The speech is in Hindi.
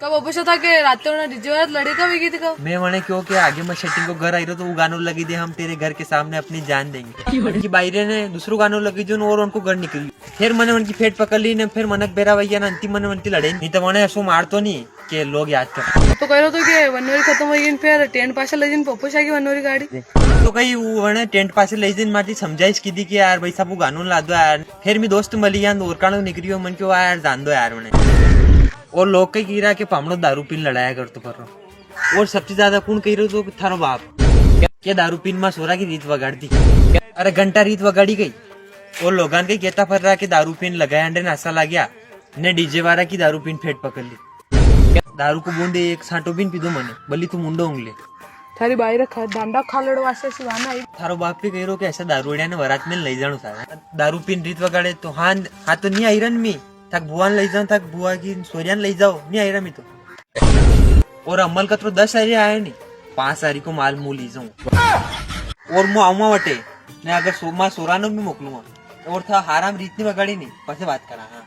कब ऑपरेशन था के रात में डीजे वाला लड़े कब गई थी कब मैं वने क्यों के आगे मैं सेटिंग को घर आई रहा तो वो गानों लगी दे हम तेरे घर के सामने अपनी जान देंगे उनकी बाइरे ने दूसरों गानों लगी जो और उनको घर निकली फिर मैंने उनकी फेट पकड़ ली ने फिर मनक बेरा भैया ना अंतिम मन उनकी लड़े नहीं तो मैंने ऐसा मार तो नहीं कि लोग याद कर तो कह रहे तो के वनवरी खत्म हो गई फिर टेंट पास ले जिन पप्पू शाह की वनवरी गाड़ी तो कहीं वो वने टेंट पास ले दिन माटी समझाइश की थी कि यार भाई साहब वो गानों ला दो यार फिर मैं दोस्त मली यार और कानों निकली हो मन क्यों यार जान दो यार मैंने और लोग कही कह रहा कि पामड़ो दारू पीन लड़ाया कर तो कर और सबसे ज्यादा कौन कह रहे हो तो थारो बाप क्या दारू पीन में सोरा की रीत वगाड़ दी अरे घंटा रीत वगाड़ी गई और लोगान के कहता फर रहा कि दारू पीन लगाया अंडे नासा ला गया ने डीजे वाला की दारू पीन फेट पकड़ ली दारू को बूंदे एक सांटो बीन पी दो मने बल्ली तू मुंडो उंगले थारी बाई रखा डांडा खा लड़ो वासे सिवाना आई थारो बाप भी कह रहे हो कि ऐसा दारूड़िया ने वरात में ले जानो सारा दारू पीन रीत वगाड़े तो हाँ तो नहीं आई रन मी थक बुआन ले जाओ थक बुआ की सोरियान ले जाओ नहीं आई रहा मैं तो और अमल का तो 10 सारी आया नहीं 5 सारी को माल मुंह ली जाऊं और मु आऊंगा वटे मैं अगर सोमा सोरानो भी मोकलूंगा और था हाराम रीत नहीं वगाड़ी नहीं पसे बात करा हाँ